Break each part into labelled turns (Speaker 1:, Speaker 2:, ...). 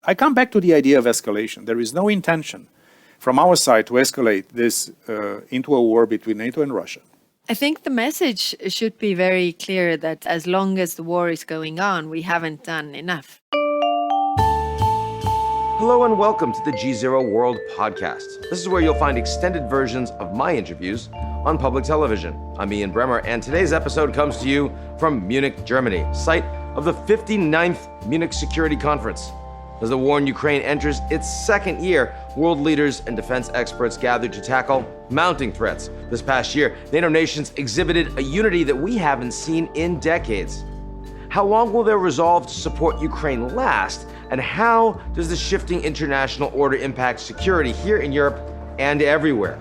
Speaker 1: I come back to the idea of escalation. There is no intention from our side to escalate this into a war between NATO and Russia.
Speaker 2: I think the message should be very clear that as long as the war is going on, we haven't done enough.
Speaker 3: Hello and welcome to the GZERO World podcast. This is where you'll find extended versions of my interviews on public television. I'm Ian Bremmer, and today's episode comes to you from Munich, Germany, site of the 59th Munich Security Conference. As the war in Ukraine enters its second year, world leaders and defense experts gathered to tackle mounting threats. This past year, NATO nations exhibited a unity that we haven't seen in decades. How long will their resolve to support Ukraine last? And how does the shifting international order impact security here in Europe and everywhere?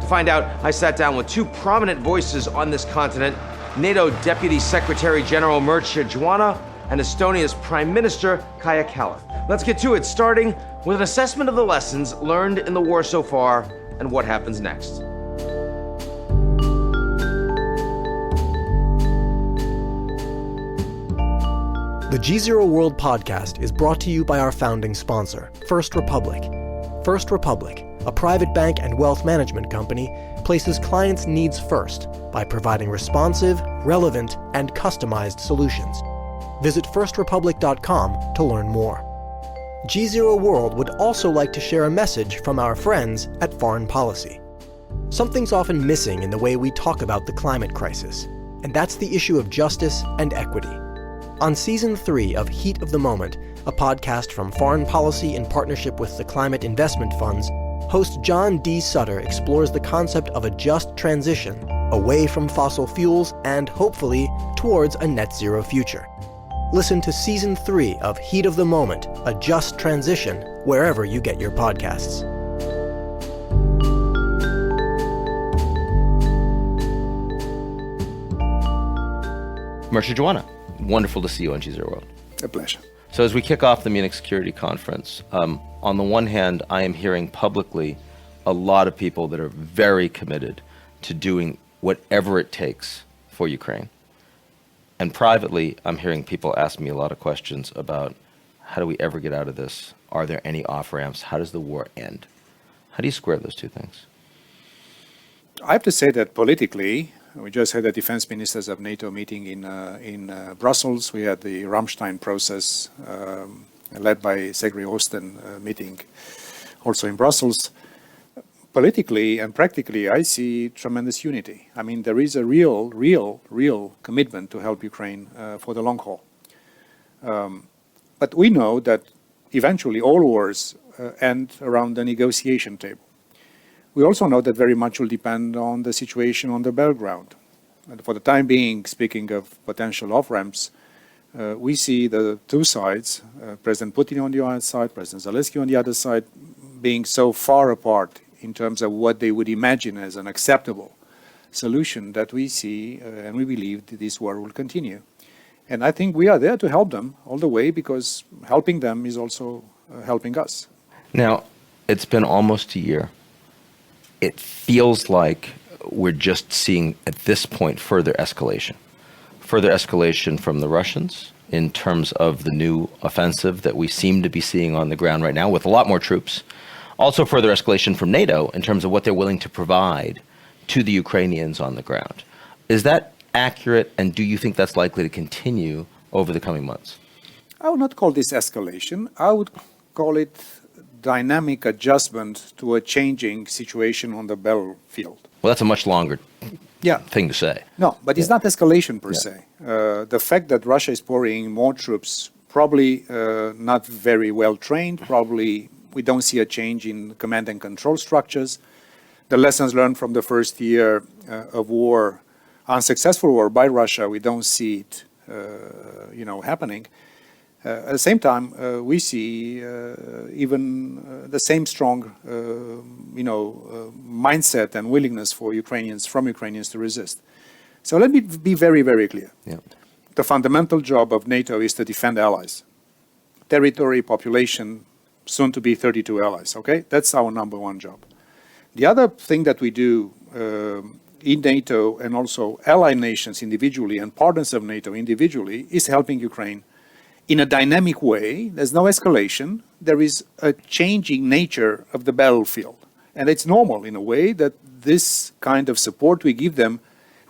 Speaker 3: To find out, I sat down with two prominent voices on this continent, NATO Deputy Secretary General Mircea Geoană and Estonia's Prime Minister Kaja Kallas. Let's get to it, starting with an assessment of the lessons learned in the war so far and what happens next.
Speaker 4: The GZERO World podcast is brought to you by our founding sponsor, First Republic. First Republic, a private bank and wealth management company, places clients' needs first by providing responsive, relevant, and customized solutions. Visit firstrepublic.com to learn more. GZERO World would also like to share a message from our friends at Foreign Policy. Something's often missing in the way we talk about the climate crisis, and that's the issue of justice and equity. On Season 3 of Heat of the Moment, a podcast from Foreign Policy in partnership with the Climate Investment Funds, host John D. Sutter explores the concept of a just transition away from fossil fuels and, hopefully, towards a net zero future. Listen to Season 3 of Heat of the Moment, A Just Transition, wherever you get your podcasts.
Speaker 5: Mircea Geoană, wonderful to see you on GZERO World.
Speaker 1: A pleasure.
Speaker 5: So as we kick off the Munich Security Conference, on the one hand, I am hearing publicly a lot of people that are very committed to doing whatever it takes for Ukraine. And privately, I'm hearing people ask me a lot of questions about how do we ever get out of this? Are there any off-ramps? How does the war end? How do you square those two things?
Speaker 1: I have to say that politically, we just had a defense ministers of NATO meeting in Brussels. We had the Ramstein process led by Secretary Austin meeting also in Brussels. Politically and practically, I see tremendous unity. I mean, there is a real commitment to help Ukraine for the long haul. But we know that eventually all wars end around the negotiation table. We also know that very much will depend on the situation on the battleground. And for the time being, speaking of potential off-ramps, we see the two sides, President Putin on the one side, President Zelensky on the other side, being so far apart in terms of what they would imagine as an acceptable solution that we see and we believe that this war will continue. And I think we are there to help them all the way because helping them is also helping us. Now,
Speaker 5: It's been almost a year. It feels like we're just seeing, at this point, further escalation. Further escalation from the Russians in terms of the new offensive that we seem to be seeing on the ground right now with a lot more troops. Also further escalation from NATO in terms of what they're willing to provide to the Ukrainians on the ground. Is that accurate, and do you think that's likely to continue over the coming months?
Speaker 1: I would not call this escalation. I would call it dynamic adjustment to a changing situation on the battlefield.
Speaker 5: Well, that's a much longer thing to say.
Speaker 1: No, but it's not escalation per se. The fact that Russia is pouring more troops, probably not very well trained, probably we don't see a change in command and control structures. The lessons learned from the first year of war, unsuccessful war by Russia, we don't see it happening. At the same time, we see even the same strong, mindset and willingness from Ukrainians to resist. So let me be very, very clear.
Speaker 5: Yeah.
Speaker 1: The fundamental job of NATO is to defend allies. Territory, population, soon to be 32 allies, okay? That's our number one job. The other thing that we do in NATO and also allied nations individually and partners of NATO individually is helping Ukraine in a dynamic way. There's no escalation. There is a changing nature of the battlefield. And it's normal in a way that this kind of support we give them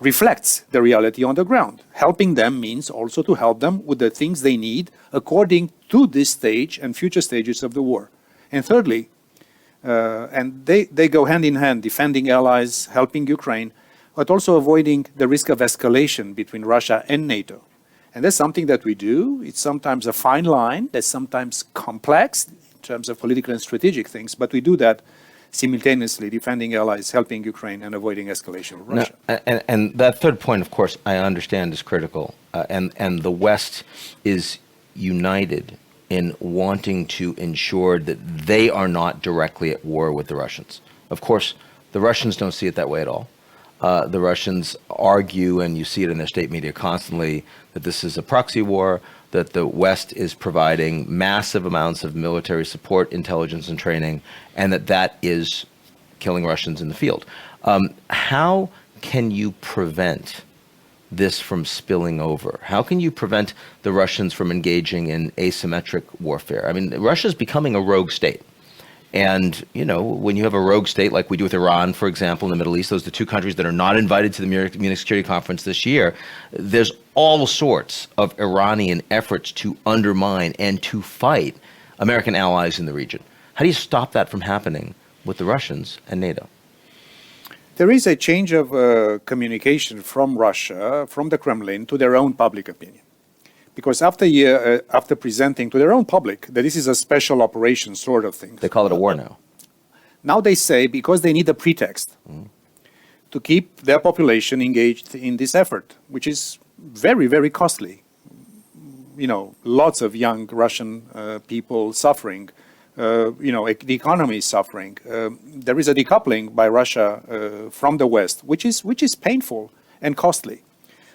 Speaker 1: reflects the reality on the ground. Helping them means also to help them with the things they need according to this stage and future stages of the war. And thirdly, and they go hand in hand, defending allies, helping Ukraine, but also avoiding the risk of escalation between Russia and NATO. And that's something that we do. It's sometimes a fine line, that's sometimes complex in terms of political and strategic things, but we do that simultaneously, defending allies, helping Ukraine, and avoiding escalation of Russia.
Speaker 5: Now, and that third point, of course, I understand is critical, and the West is united in wanting to ensure that they are not directly at war with the Russians. Of course, the Russians don't see it that way at all. The Russians argue, and you see it in their state media constantly, that this is a proxy war, that the West is providing massive amounts of military support, intelligence, and training, and that is killing Russians in the field. How can you prevent this from spilling over? How can you prevent the Russians from engaging in asymmetric warfare? I mean, Russia's becoming a rogue state. And, you know, when you have a rogue state like we do with Iran, for example, in the Middle East, those are the two countries that are not invited to the Munich Security Conference this year, there's all sorts of Iranian efforts to undermine and to fight American allies in the region. How do you stop that from happening with the Russians and NATO?
Speaker 1: There is a change of communication from Russia, from the Kremlin, to their own public opinion. Because after presenting to their own public that this is a special operation sort of thing.
Speaker 5: They call it a war now.
Speaker 1: Now they say because they need a pretext to keep their population engaged in this effort, which is very, very costly. You know, lots of young Russian people suffering. You know, the economy is suffering. There is a decoupling by Russia from the West, which is painful and costly.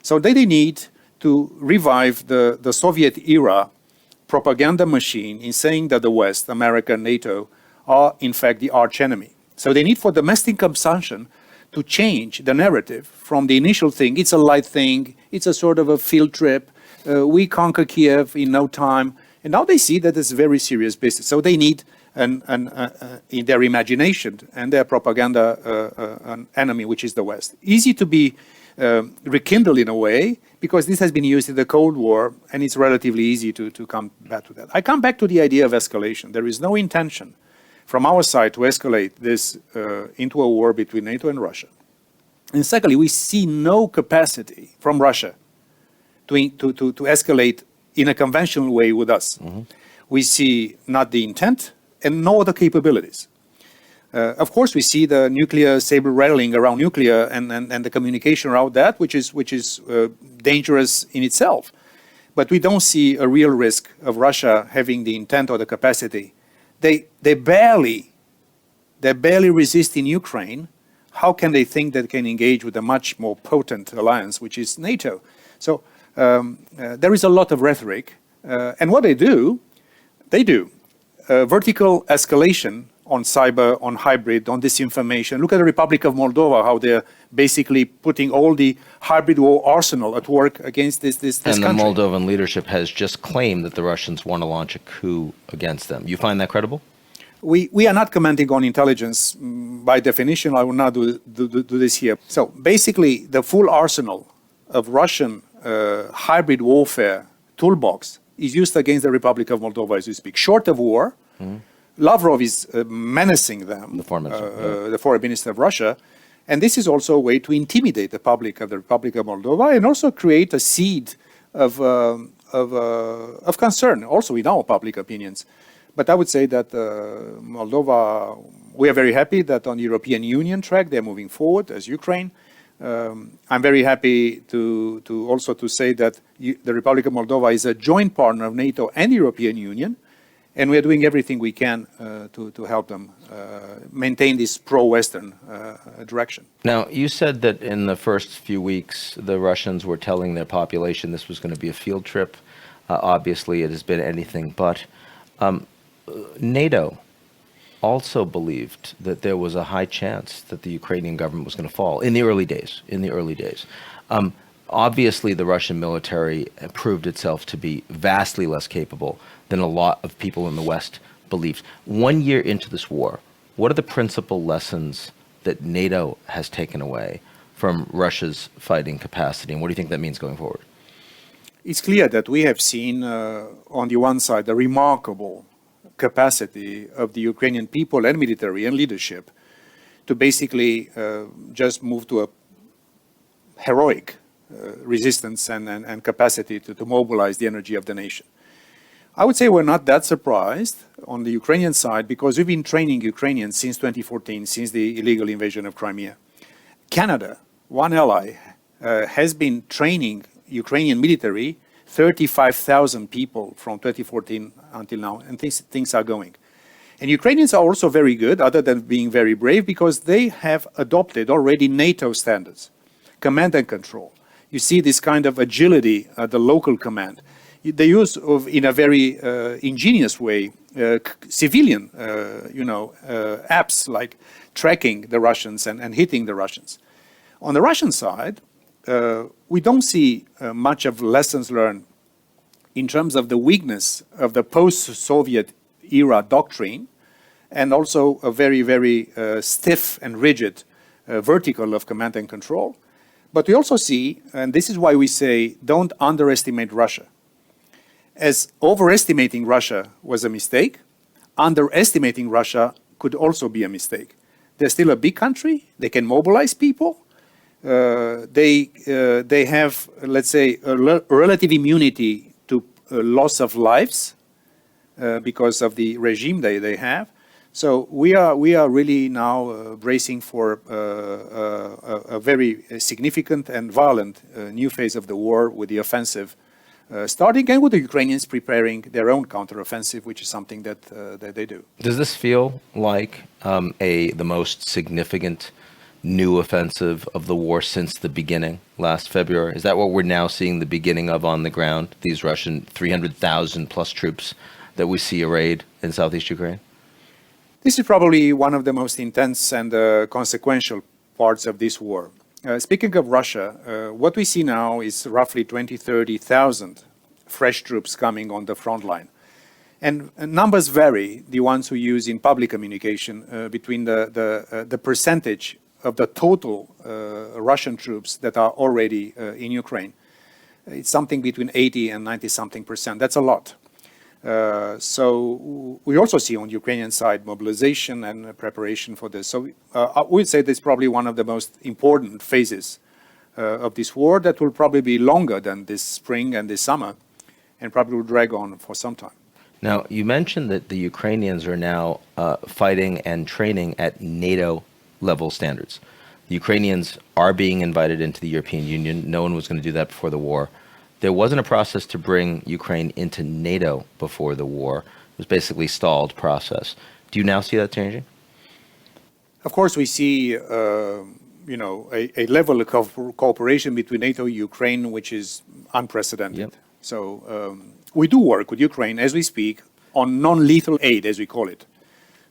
Speaker 1: So they need to revive the Soviet era propaganda machine in saying that the West, America, NATO, are in fact the arch enemy. So they need for domestic consumption to change the narrative from the initial thing, it's a light thing, it's a sort of a field trip, we conquer Kiev in no time. And now they see that it's very serious business. So they need in their imagination and their propaganda an enemy, which is the West. Easy to be rekindled in a way, because this has been used in the Cold War, and it's relatively easy to come back to that. I come back to the idea of escalation. There is no intention from our side to escalate this into a war between NATO and Russia. And secondly, we see no capacity from Russia to escalate in a conventional way with us. We see not the intent and nor the capabilities. Of course, we see the nuclear saber rattling around nuclear and the communication around that, which is dangerous in itself. But we don't see a real risk of Russia having the intent or the capacity. They barely resist in Ukraine. How can they think they can engage with a much more potent alliance, which is NATO? So there is a lot of rhetoric. And what they do vertical escalation on cyber, on hybrid, on disinformation. Look at the Republic of Moldova, how they're basically putting all the hybrid war arsenal at work against this country.
Speaker 5: And the Moldovan leadership has just claimed that the Russians want to launch a coup against them. You find that credible?
Speaker 1: We are not commenting on intelligence. By definition, I will not do this here. So basically, the full arsenal of Russian hybrid warfare toolbox is used against the Republic of Moldova as we speak. Short of war, Lavrov is menacing them,
Speaker 5: the
Speaker 1: foreign minister of Russia, and this is also a way to intimidate the public of the Republic of Moldova and also create a seed of concern, also in our public opinions. But I would say that Moldova, we are very happy that on the European Union track they're moving forward as Ukraine. I'm very happy to also say that the Republic of Moldova is a joint partner of NATO and the European Union. And we are doing everything we can to help them maintain this pro-Western direction.
Speaker 5: Now, you said that in the first few weeks, the Russians were telling their population this was going to be a field trip. Obviously, it has been anything but. NATO also believed that there was a high chance that the Ukrainian government was going to fall in the early days. Obviously, the Russian military proved itself to be vastly less capable than a lot of people in the West believed. 1 year into this war, what are the principal lessons that NATO has taken away from Russia's fighting capacity, and what do you think that means going forward?
Speaker 1: It's clear that we have seen, on the one side, the remarkable capacity of the Ukrainian people and military and leadership to basically just move to a heroic resistance and capacity to mobilize the energy of the nation. I would say we're not that surprised on the Ukrainian side because we've been training Ukrainians since 2014, since the illegal invasion of Crimea. Canada, one ally, has been training Ukrainian military, 35,000 people from 2014 until now, and things are going. And Ukrainians are also very good, other than being very brave, because they have adopted already NATO standards, command and control. You see this kind of agility at the local command. They use, in a very ingenious way, civilian, apps like tracking the Russians and hitting the Russians. On the Russian side, we don't see much of lessons learned in terms of the weakness of the post-Soviet era doctrine, and also a very, very stiff and rigid vertical of command and control. But we also see, and this is why we say, don't underestimate Russia. As overestimating Russia was a mistake, underestimating Russia could also be a mistake. They're still a big country, they can mobilize people, they have, let's say, a relative immunity to loss of lives because of the regime they have. So we are really now bracing for a very significant and violent new phase of the war, with the offensive starting, and with the Ukrainians preparing their own counteroffensive, which is something that they do.
Speaker 5: Does this feel like the most significant new offensive of the war since the beginning last February? Is that what we're now seeing the beginning of on the ground, these Russian 300,000 plus troops that we see arrayed in southeast Ukraine?
Speaker 1: This is probably one of the most intense and consequential parts of this war. Speaking of Russia, what we see now is roughly 30,000 fresh troops coming on the front line. And numbers vary, the ones who use in public communication, between the percentage of the total Russian troops that are already in Ukraine. It's something between 80 and 90-something%. That's a lot. So we also see on the Ukrainian side mobilization and preparation for this. So I would say this is probably one of the most important phases of this war that will probably be longer than this spring and this summer, and probably will drag on for some time.
Speaker 5: Now, you mentioned that the Ukrainians are now fighting and training at NATO level standards. The Ukrainians are being invited into the European Union. No one was going to do that before the war. There wasn't a process to bring Ukraine into NATO before the war. It was basically a stalled process. Do you now see that changing?
Speaker 1: Of course, we see a level of cooperation between NATO and Ukraine, which is unprecedented.
Speaker 5: Yep.
Speaker 1: So we do work with Ukraine as we speak on non-lethal aid, as we call it.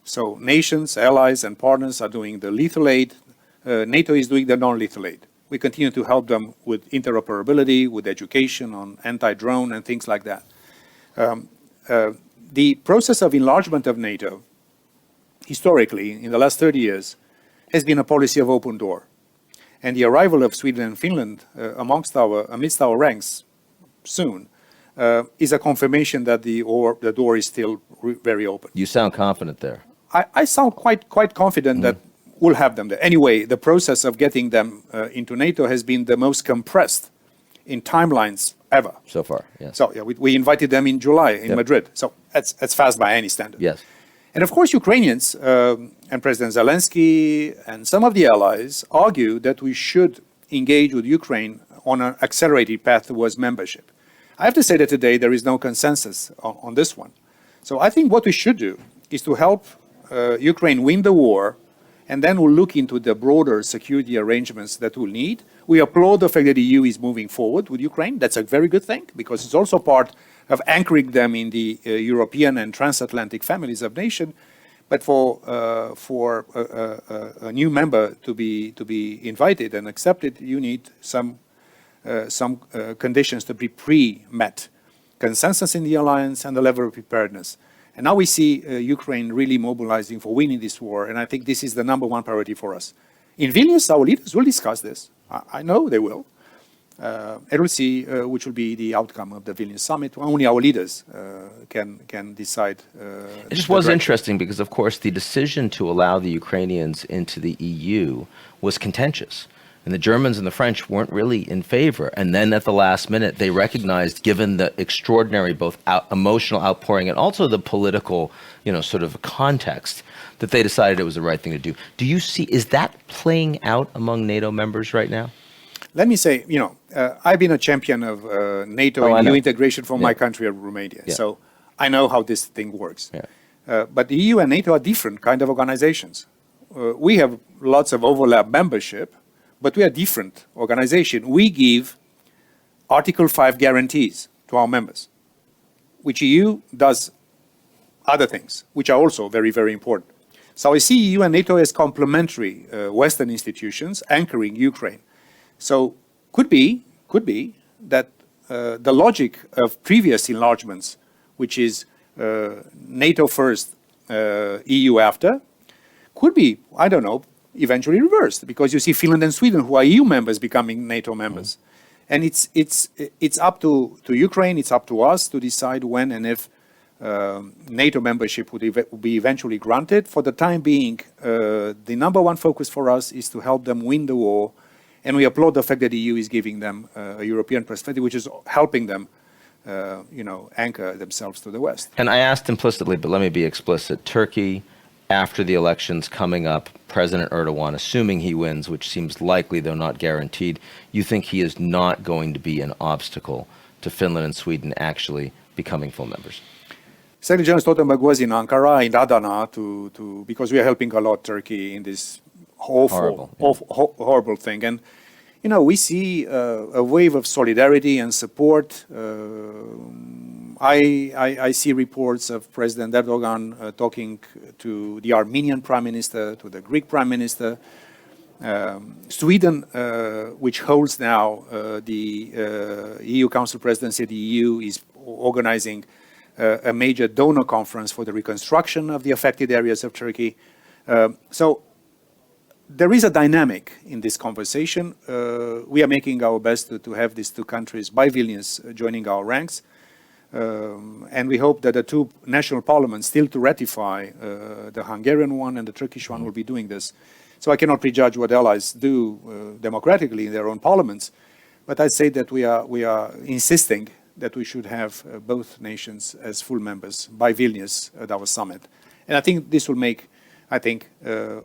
Speaker 1: So nations, allies, and partners are doing the lethal aid. NATO is doing the non-lethal aid. We continue to help them with interoperability, with education on anti-drone and things like that. The process of enlargement of NATO, historically, in the last 30 years, has been a policy of open door. And the arrival of Sweden and Finland amidst our ranks soon is a confirmation that the door is still very open.
Speaker 5: You sound confident there.
Speaker 1: I sound quite confident that we'll have them there. Anyway, the process of getting them into NATO has been the most compressed in timelines ever.
Speaker 5: So far, yes.
Speaker 1: So yeah, we invited them in July in Madrid. So that's fast by any standard.
Speaker 5: Yes.
Speaker 1: And of course, Ukrainians and President Zelensky and some of the allies argue that we should engage with Ukraine on an accelerated path towards membership. I have to say that today there is no consensus on this one. So I think what we should do is to help Ukraine win the war, and then we'll look into the broader security arrangements that we'll need. We applaud the fact that the EU is moving forward with Ukraine. That's a very good thing, because it's also part of anchoring them in the European and transatlantic families of nations. But for a new member to be invited and accepted, you need some some conditions to be pre-met. Consensus in the alliance and the level of preparedness. And now we see Ukraine really mobilizing for winning this war, and I think this is the number one priority for us. In Vilnius, our leaders will discuss this. I know they will. And we'll see which will be the outcome of the Vilnius summit. Only our leaders can decide.
Speaker 5: It just was interesting because, of course, the decision to allow the Ukrainians into the EU was contentious. And the Germans and the French weren't really in favor. And then at the last minute, they recognized, given the extraordinary both emotional outpouring and also the political, sort of context, that they decided it was the right thing to do. Do you see, is that playing out among NATO members right now?
Speaker 1: Let me say, I've been a champion of NATO and EU integration for my country of Romania.
Speaker 5: Yeah.
Speaker 1: So I know how this thing works.
Speaker 5: Yeah.
Speaker 1: But the EU and NATO are different kind of organizations. We have lots of overlap membership, but we are different organization. We give Article 5 guarantees to our members, which EU does other things, which are also very, very important. So I see EU and NATO as complementary Western institutions anchoring Ukraine. So could be that the logic of previous enlargements, which is NATO first, EU after, could be, I don't know, eventually reversed, because you see Finland and Sweden, who are EU members, becoming NATO members. And it's up to Ukraine, it's up to us to decide when and if NATO membership would be eventually granted. For the time being, the number one focus for us is to help them win the war. And we applaud the fact that the EU is giving them a European perspective, which is helping them, anchor themselves to the West.
Speaker 5: And I asked implicitly, but let me be explicit. Turkey, after the elections coming up, President Erdogan, assuming he wins, which seems likely though not guaranteed, you think he is not going to be an obstacle to Finland and Sweden actually becoming full members?
Speaker 1: Secretary General Stoltenberg was in Ankara, in Adana, because we are helping a lot Turkey in this horrible thing. And, we see a wave of solidarity and support. I see reports of President Erdogan talking to the Armenian Prime Minister, to the Greek Prime Minister. Sweden, which holds now the EU Council presidency, the EU is organizing a major donor conference for the reconstruction of the affected areas of Turkey. So there is a dynamic in this conversation. We are making our best to have these two countries by Vilnius joining our ranks. And we hope that the two national parliaments still to ratify, the Hungarian one and the Turkish one, will be doing this. So I cannot prejudge what allies do democratically in their own parliaments, but I'd say that we are insisting that we should have both nations as full members by Vilnius at our summit. And I think this will make,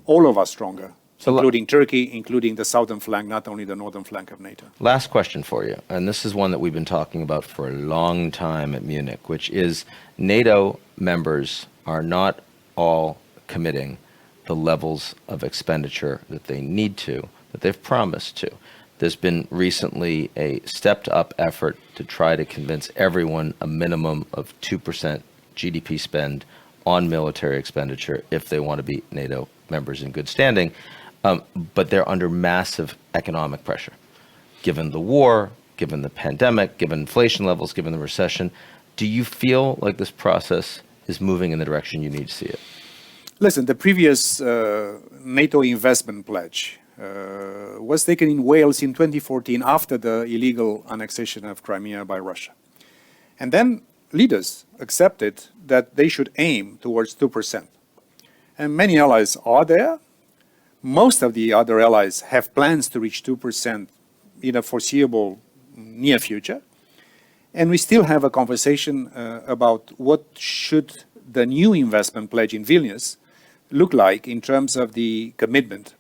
Speaker 1: all of us stronger. So including Turkey, including the southern flank, not only the northern flank of NATO.
Speaker 5: Last question for you, and this is one that we've been talking about for a long time at Munich, which is NATO members are not all committing the levels of expenditure that they need to, that they've promised to. There's been recently a stepped-up effort to try to convince everyone a minimum of 2% GDP spend on military expenditure if they want to be NATO members in good standing. But they're under massive economic pressure, given the war, given the pandemic, given inflation levels, given the recession. Do you feel like this process is moving in the direction you need to see it?
Speaker 1: Listen, the previous NATO investment pledge was taken in Wales in 2014 after the illegal annexation of Crimea by Russia. And then leaders accepted that they should aim towards 2%. And many allies are there. Most of the other allies have plans to reach 2% in a foreseeable near future. And we still have a conversation about what should the new investment pledge in Vilnius look like in terms of the commitment.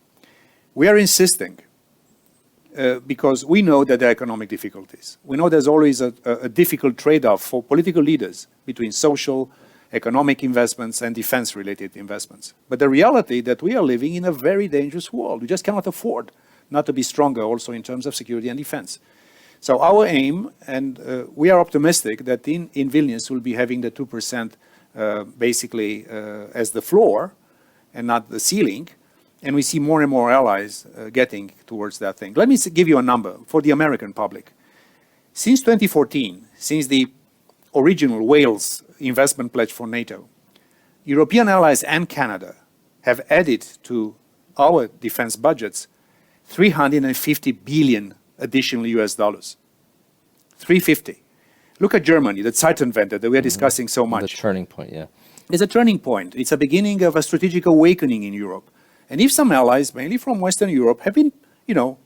Speaker 1: We are insisting because we know that there are economic difficulties. We know there's always a difficult trade-off for political leaders between social, economic investments and defense-related investments. But the reality that we are living in a very dangerous world. We just cannot afford not to be stronger also in terms of security and defense. So our aim, and we are optimistic that in Vilnius we'll be having the 2% basically as the floor and not the ceiling. And we see more and more allies getting towards that thing. Let me give you a number for the American public. Since 2014, since the original Wales investment pledge for NATO, European allies and Canada have added to our defense budgets 350 billion additional US dollars. 350. Look at Germany, the Zeitenwende that we are discussing so much.
Speaker 5: The turning point, yeah.
Speaker 1: It's a turning point. It's a beginning of a strategic awakening in Europe. And if some allies, mainly from Western Europe, have been,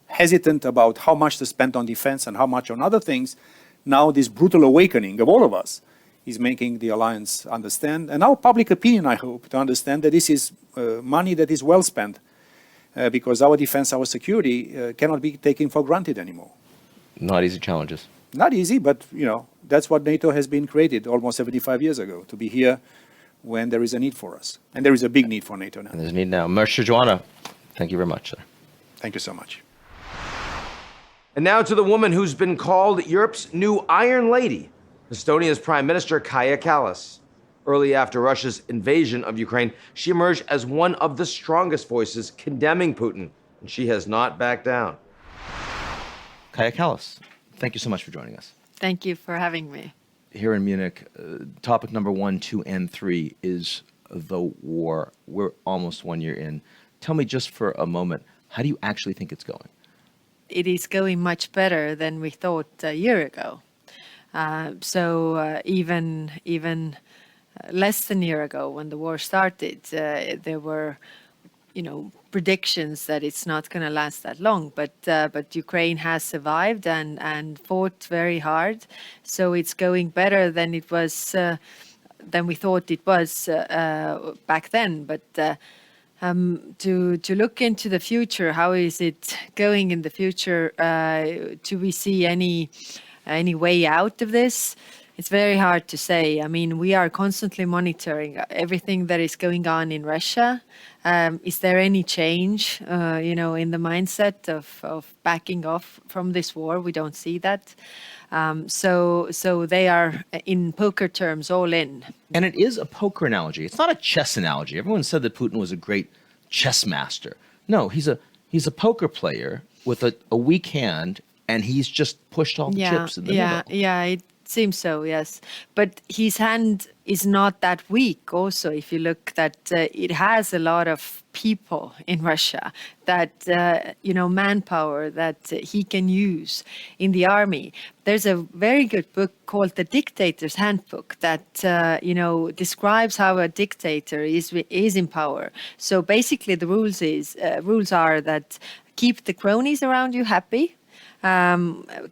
Speaker 1: hesitant about how much to spend on defense and how much on other things, now this brutal awakening of all of us is making the alliance understand, and our public opinion, I hope, to understand that this is money that is well spent, because our defense, our security cannot be taken for granted anymore.
Speaker 5: Not easy challenges.
Speaker 1: Not easy, but that's what NATO has been created almost 75 years ago, to be here when there is a need for us. And there is a big need for NATO now.
Speaker 5: And there's a need now. Mircea, Geoană, thank you very much, sir.
Speaker 1: Thank you so much.
Speaker 3: And now to the woman who's been called Europe's new Iron Lady, Estonia's Prime Minister Kaja Kallas. Early after Russia's invasion of Ukraine, she emerged as one of the strongest voices condemning Putin, and she has not backed down.
Speaker 5: Kaja Kallas, thank you so much for joining us.
Speaker 2: Thank you for having me.
Speaker 5: Here in Munich, topic number 1, 2, and 3 is the war. We're almost 1 year in. Tell me just for a moment, how do you actually think it's going?
Speaker 2: It is going much better than we thought a year ago. Even less than a year ago, when the war started, there were, predictions that it's not going to last that long. But Ukraine has survived and fought very hard, so it's going better than it was than we thought it was back then. But to look into the future, how is it going in the future? Do we see any way out of this? It's very hard to say. I mean, we are constantly monitoring everything that is going on in Russia. Is there any change, in the mindset of backing off from this war? We don't see that. So they are, in poker terms, all in.
Speaker 5: And it is a poker analogy. It's not a chess analogy. Everyone said that Putin was a great chess master. No, he's a poker player with a weak hand, and he's just pushed all the chips in the middle.
Speaker 2: Yeah, it seems so, yes. But his hand is not that weak also, if you look that it has a lot of people in Russia that, manpower that he can use in the army. There's a very good book called The Dictator's Handbook that, describes how a dictator is in power. So basically the rules are that keep the cronies around you happy,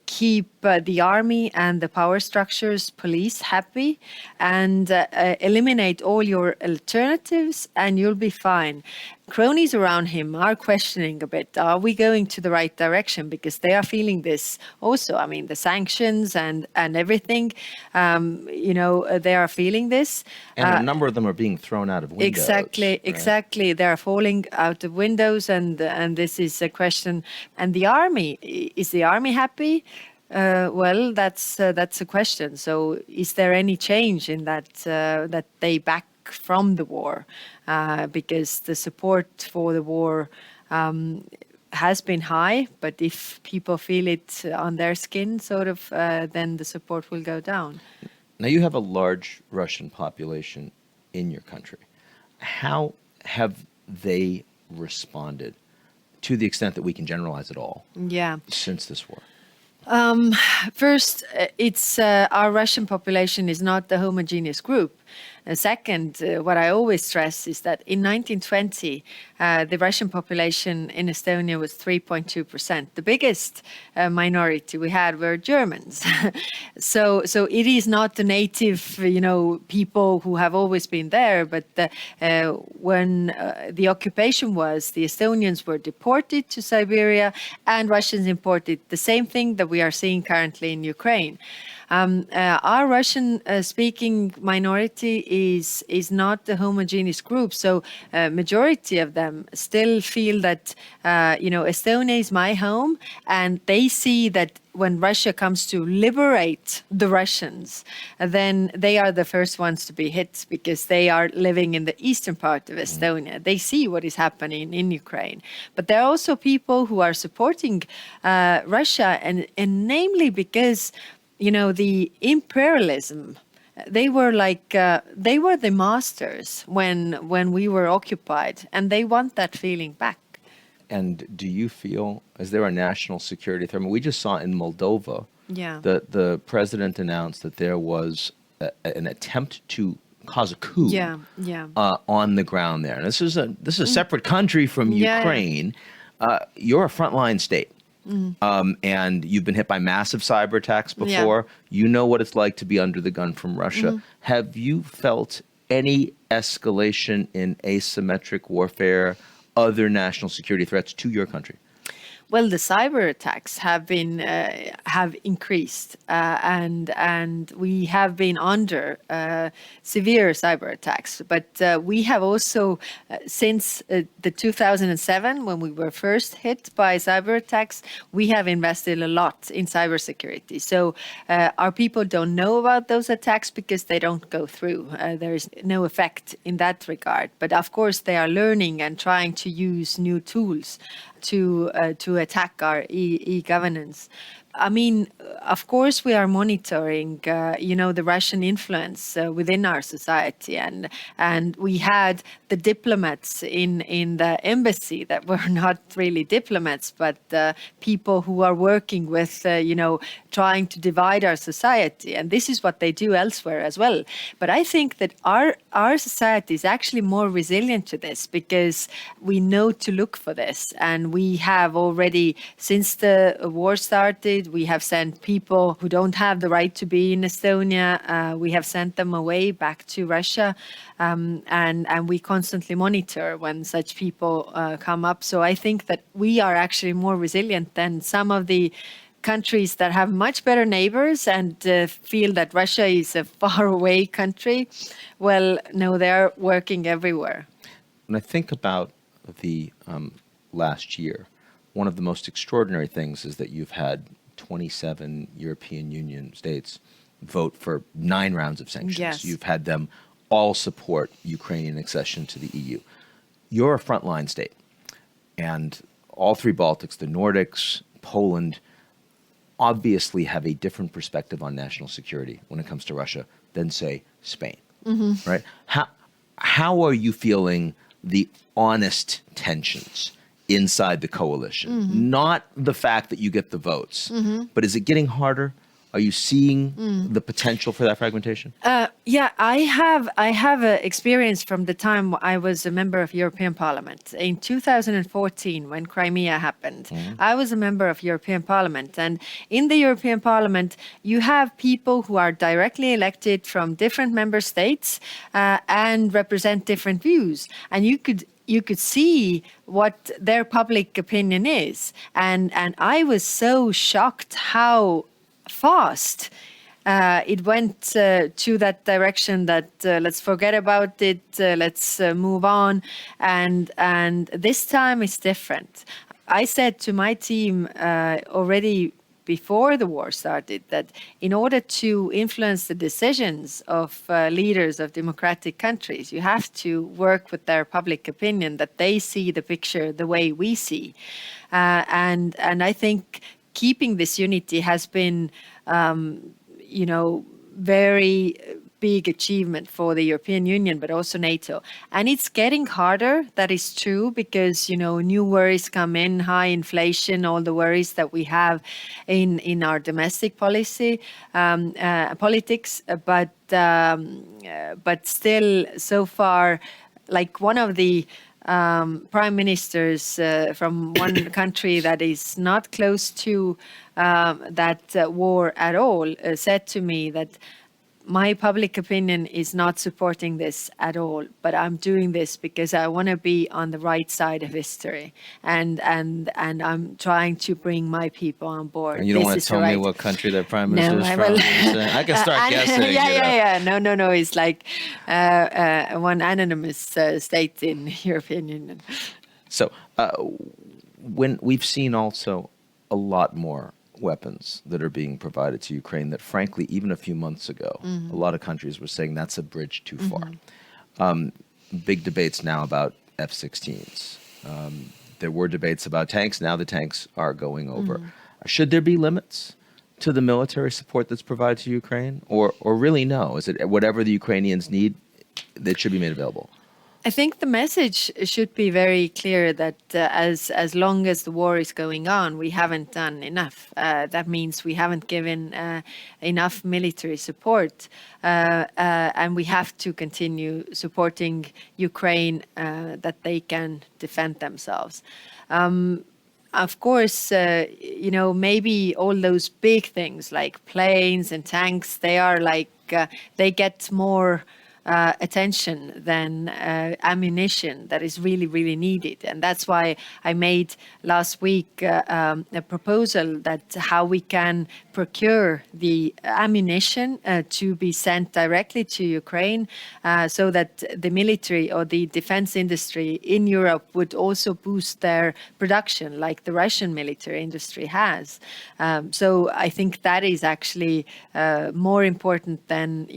Speaker 2: keep the army and the power structures, police happy, and eliminate all your alternatives, and you'll be fine. Cronies around him are questioning a bit, are we going to the right direction? Because they are feeling this also. I mean, the sanctions and everything, they are feeling this.
Speaker 5: And a number of them are being thrown out of windows.
Speaker 2: Exactly. They are falling out of windows, and this is a question. And the army, is the army happy? Well, that's a question. So is there any change in that they back from the war? Because the support for the war has been high, but if people feel it on their skin, then the support will go down.
Speaker 5: Now, you have a large Russian population in your country. How have they responded, to the extent that we can generalize it all, since this war?
Speaker 2: First, it's our Russian population is not a homogeneous group. Second, what I always stress is that in 1920, the Russian population in Estonia was 3.2%. The biggest minority we had were Germans. So it is not the native, people who have always been there. But when the occupation was, the Estonians were deported to Siberia, and Russians imported the same thing that we are seeing currently in Ukraine. Our Russian-speaking minority is not a homogeneous group, so majority of them still feel that Estonia is my home, and they see that when Russia comes to liberate the Russians, then they are the first ones to be hit because they are living in the eastern part of Estonia. They see what is happening in Ukraine. But there are also people who are supporting Russia, and namely because, the imperialism, they were the masters when we were occupied, and they want that feeling back.
Speaker 5: And do you feel, is there a national security threat? I mean, we just saw in Moldova,
Speaker 2: Yeah.
Speaker 5: the president announced that there was an attempt to cause a coup on the ground there. And this is a separate country from Ukraine. You're a frontline state. And you've been hit by massive cyber attacks before. You know what it's like to be under the gun from Russia. Have you felt any escalation in asymmetric warfare, other national security threats to your country?
Speaker 2: Well, the cyber attacks have increased, and we have been under severe cyber attacks. But we have also, since the 2007, when we were first hit by cyber attacks, we have invested a lot in cybersecurity. So our people don't know about those attacks because they don't go through. There is no effect in that regard. But of course, they are learning and trying to use new tools to attack our e-governance. I mean, of course, we are monitoring, the Russian influence within our society, and we had the diplomats in the embassy that were not really diplomats, but people who are working with, trying to divide our society, and this is what they do elsewhere as well. But I think that our society is actually more resilient to this because we know to look for this, and we have already, since the war started, we have sent people who don't have the right to be in Estonia. We have sent them away back to Russia, and we constantly monitor when such people come up. So I think that we are actually more resilient than some of the countries that have much better neighbors and feel that Russia is a faraway country. Well, no, they're working everywhere.
Speaker 5: When I think about the last year, one of the most extraordinary things is that you've had 27 European Union states vote for 9 rounds of sanctions.
Speaker 2: Yes.
Speaker 5: You've had them all support Ukrainian accession to the EU. You're a frontline state, and all 3 Baltics, the Nordics, Poland, obviously have a different perspective on national security when it comes to Russia than, say, Spain. Right? How are you feeling the honest tensions inside the coalition? Not the fact that you get the votes, but is it getting harder? Are you seeing the potential for that fragmentation?
Speaker 2: Yeah, I have experience from the time I was a member of European Parliament. In 2014, when Crimea happened, I was a member of European Parliament. And in the European Parliament, you have people who are directly elected from different member states and represent different views. And you could see what their public opinion is. And I was so shocked how fast it went to that direction that let's forget about it, let's move on. And this time it's different. I said to my team already before the war started that in order to influence the decisions of leaders of democratic countries, you have to work with their public opinion, that they see the picture the way we see. And I think keeping this unity has been, very big achievement for the European Union, but also NATO. And it's getting harder, that is true, because, new worries come in, high inflation, all the worries that we have in our domestic politics. But still, so far, like one of the prime ministers from one country that is not close to that war at all said to me that my public opinion is not supporting this at all, but I'm doing this because I want to be on the right side of history, and I'm trying to bring my people on board.
Speaker 5: And you don't
Speaker 2: This
Speaker 5: want
Speaker 2: is
Speaker 5: to tell
Speaker 2: the
Speaker 5: me
Speaker 2: right-
Speaker 5: what country their prime minister
Speaker 2: No,
Speaker 5: is
Speaker 2: I
Speaker 5: from?
Speaker 2: will.
Speaker 5: I can start guessing.
Speaker 2: Yeah. No. It's like one anonymous state in European Union.
Speaker 5: So when we've seen also a lot more weapons that are being provided to Ukraine that frankly, even a few months ago, a lot of countries were saying that's a bridge too far. Big debates now about F-16s. There were debates about tanks. Now the tanks are going over. Should there be limits to the military support that's provided to Ukraine, or really no? Is it whatever the Ukrainians need that should be made available?
Speaker 2: I think the message should be very clear that as long as the war is going on, we haven't done enough. That means we haven't given enough military support, and we have to continue supporting Ukraine that they can defend themselves. Of course, maybe all those big things like planes and tanks, they are like, they get more attention than ammunition that is really, really needed. And that's why I made last week a proposal that how we can procure the ammunition to be sent directly to Ukraine so that the military or the defense industry in Europe would also boost their production like the Russian military industry has. So I think that is actually more important than,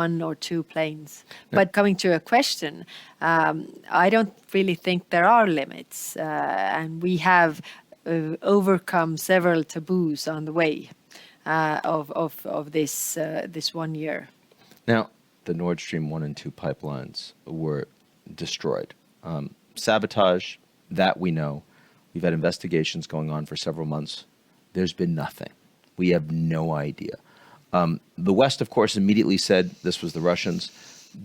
Speaker 2: one or two planes. But coming to a question, I don't really think there are limits, and we have overcome several taboos on the way of this 1 year.
Speaker 5: Now, the Nord Stream 1 and 2 pipelines were destroyed. Sabotage, that we know. We've had investigations going on for several months. There's been nothing. We have no idea. The West, of course, immediately said this was the Russians.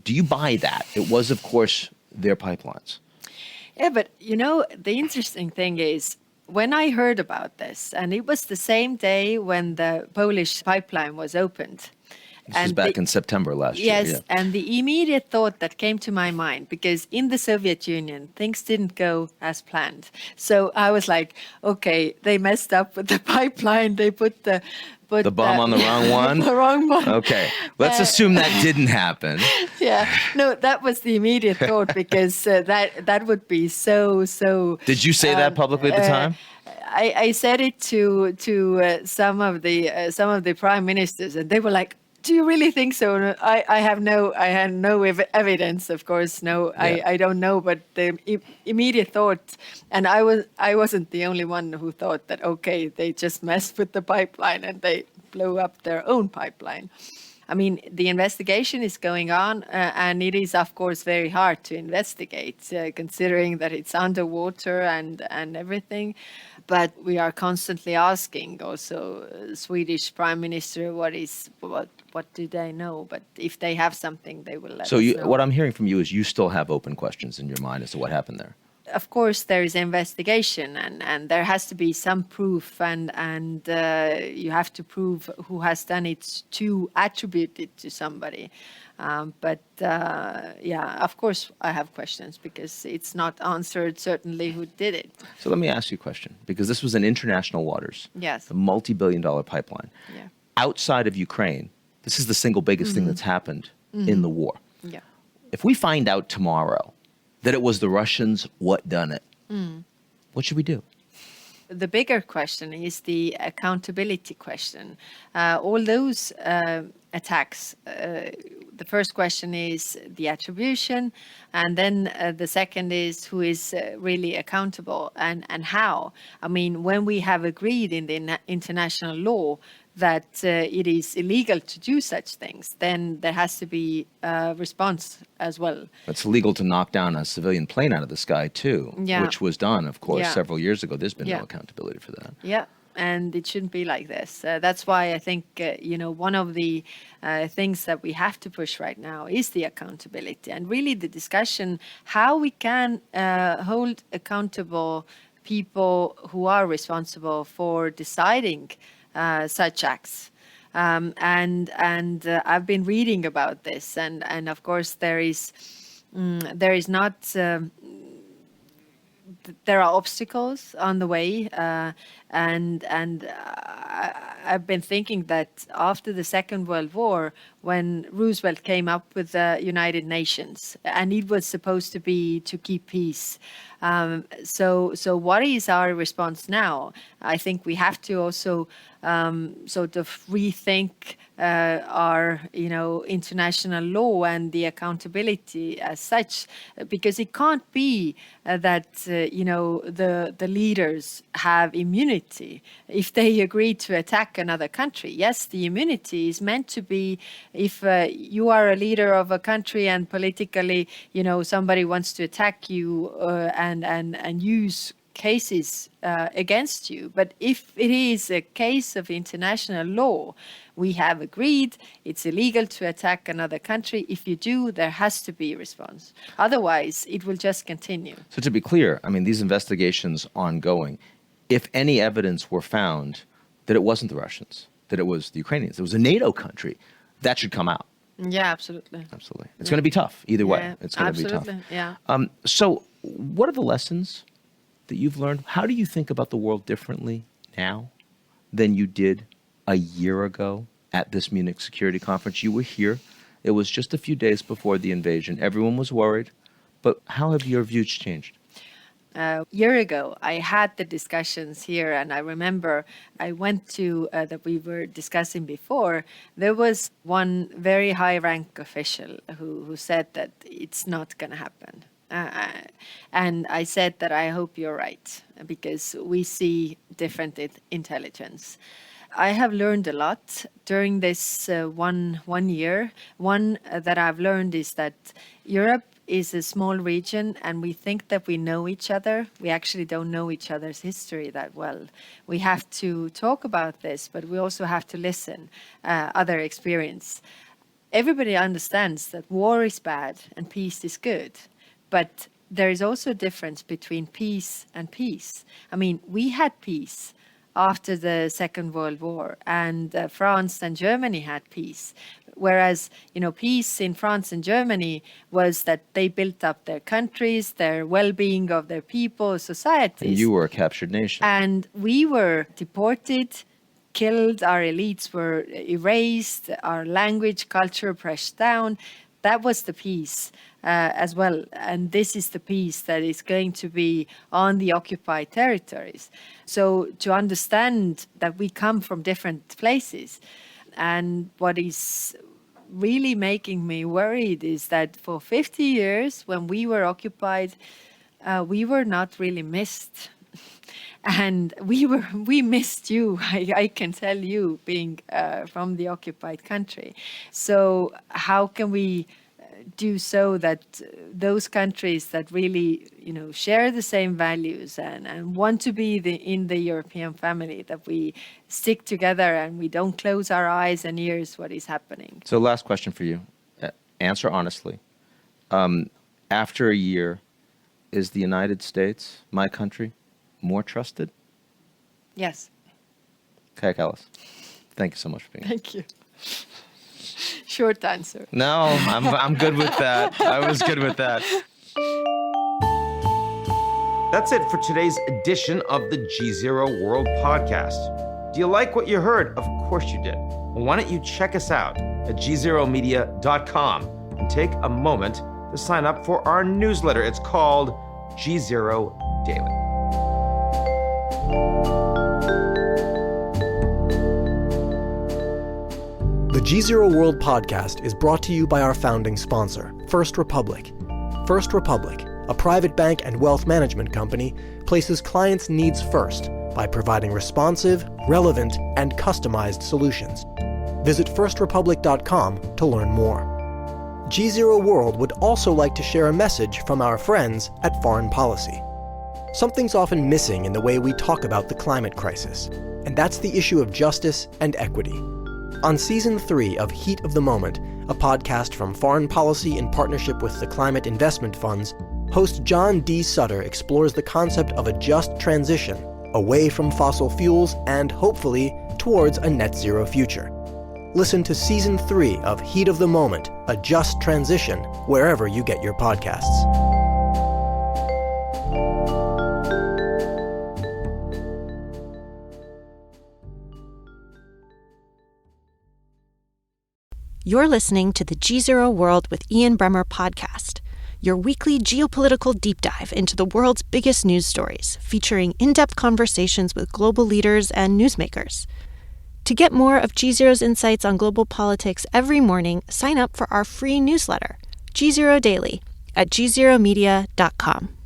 Speaker 5: Do you buy that? It was, of course, their pipelines.
Speaker 2: Yeah, but the interesting thing is when I heard about this, and it was the same day when the Polish pipeline was opened.
Speaker 5: This was back in September last year.
Speaker 2: Yes, and the immediate thought that came to my mind, because in the Soviet Union, things didn't go as planned. So I was like, okay, they messed up with the pipeline. They put the
Speaker 5: bomb on the wrong one?
Speaker 2: The wrong one.
Speaker 5: Okay, let's assume that didn't happen.
Speaker 2: Yeah, no, that was the immediate thought, because that would be so.
Speaker 5: Did you say that publicly at the time?
Speaker 2: I said it to some of the prime ministers, and they were like, "Do you really think so?" No, I had no evidence, of course. No,
Speaker 5: Yeah.
Speaker 2: I don't know, but the immediate thought, and I wasn't the only one who thought that, okay, they just messed with the pipeline and they blew up their own pipeline. I mean, the investigation is going on, and it is, of course, very hard to investigate, considering that it's underwater and everything. But we are constantly asking also Swedish Prime Minister what do they know? But if they have something, they will let us know.
Speaker 5: What I'm hearing from you is you still have open questions in your mind as to what happened there.
Speaker 2: Of course, there is investigation, and there has to be some proof, and you have to prove who has done it to attribute it to somebody. Of course, I have questions because it's not answered certainly who did it.
Speaker 5: So let me ask you a question, because this was in international waters.
Speaker 2: Yes.
Speaker 5: A multi-billion-dollar pipeline.
Speaker 2: Yeah.
Speaker 5: Outside of Ukraine, this is the single biggest thing that's happened in the war.
Speaker 2: Yeah.
Speaker 5: If we find out tomorrow that it was the Russians, what done it? What should we do?
Speaker 2: The bigger question is the accountability question. All those attacks, the first question is the attribution, and then the second is who is really accountable and how. I mean, when we have agreed in the international law that it is illegal to do such things, then there has to be a response as well.
Speaker 5: It's illegal to knock down a civilian plane out of the sky too,
Speaker 2: Yeah.
Speaker 5: which was done, of course,
Speaker 2: Yeah.
Speaker 5: several years ago. There's been
Speaker 2: Yeah.
Speaker 5: no accountability for that.
Speaker 2: Yeah, and it shouldn't be like this. That's why I think, one of the things that we have to push right now is the accountability, and really the discussion how we can hold accountable people who are responsible for deciding such acts. and I've been reading about this, and of course there is not. There are obstacles on the way, and I've been thinking that after the Second World War, when Roosevelt came up with the United Nations, and it was supposed to be to keep peace. So what is our response now? I think we have to also sort of rethink our international law and the accountability as such, because it can't be that the leaders have immunity if they agree to attack another country. Yes, the immunity is meant to be if you are a leader of a country and politically somebody wants to attack you and use cases against you. But if it is a case of international law, we have agreed it's illegal to attack another country. If you do, there has to be a response. Otherwise, it will just continue.
Speaker 5: So to be clear, I mean, these investigations ongoing, if any evidence were found that it wasn't the Russians, that it was the Ukrainians, it was a NATO country, that should come out.
Speaker 2: Yeah, absolutely.
Speaker 5: Absolutely. It's going to be tough either way.
Speaker 2: Yeah,
Speaker 5: It's going to be tough.
Speaker 2: Yeah.
Speaker 5: So what are the lessons that you've learned? How do you think about the world differently now than you did a year ago at this Munich Security Conference? You were here. It was just a few days before the invasion. Everyone was worried. But how have your views changed?
Speaker 2: A year ago, I had the discussions here, and I remember I went to that we were discussing before. There was one very high-rank official who said that it's not going to happen. And I said that I hope you're right, because we see different intelligence. I have learned a lot during this one year. One that I've learned is that Europe is a small region, and we think that we know each other. We actually don't know each other's history that well. We have to talk about this, but we also have to listen other experience. Everybody understands that war is bad and peace is good. But there is also a difference between peace and peace. I mean, we had peace after the Second World War, and France and Germany had peace. Whereas, peace in France and Germany was that they built up their countries, their well-being of their people, societies.
Speaker 5: And you were a captured nation.
Speaker 2: And we were deported, killed, our elites were erased, our language, culture pressed down. That was the peace as well. And this is the peace that is going to be on the occupied territories. So to understand that we come from different places, and what is really making me worried is that for 50 years, when we were occupied, we were not really missed. And we missed you, I can tell you, being from the occupied country. So how can we do so that those countries that really, share the same values and want to be in the European family, that we stick together and we don't close our eyes and ears what is happening?
Speaker 5: So last question for you. Answer honestly. After a year, is the United States, my country, more trusted?
Speaker 2: Yes.
Speaker 5: Kaja Kallas, thank you so much for being here.
Speaker 2: Thank you. Short answer.
Speaker 5: No, I'm good with that. I was good with that.
Speaker 3: That's it for today's edition of the GZERO World podcast. Do you like what you heard? Of course you did. Well, why don't you check us out at gzeromedia.com and take a moment to sign up for our newsletter. It's called GZERO Daily.
Speaker 4: The GZERO World podcast is brought to you by our founding sponsor, First Republic. First Republic, a private bank and wealth management company, places clients' needs first by providing responsive, relevant, and customized solutions. Visit firstrepublic.com to learn more. GZERO World would also like to share a message from our friends at Foreign Policy. Something's often missing in the way we talk about the climate crisis, and that's the issue of justice and equity. On Season 3 of Heat of the Moment, a podcast from Foreign Policy in partnership with the Climate Investment Funds, host John D. Sutter explores the concept of a just transition away from fossil fuels and, hopefully, towards a net zero future. Listen to Season 3 of Heat of the Moment, A Just Transition, wherever you get your podcasts.
Speaker 6: You're listening to the GZERO World with Ian Bremmer podcast, your weekly geopolitical deep dive into the world's biggest news stories, featuring in-depth conversations with global leaders and newsmakers. To get more of GZERO's insights on global politics every morning, sign up for our free newsletter, GZERO Daily, at gzeromedia.com.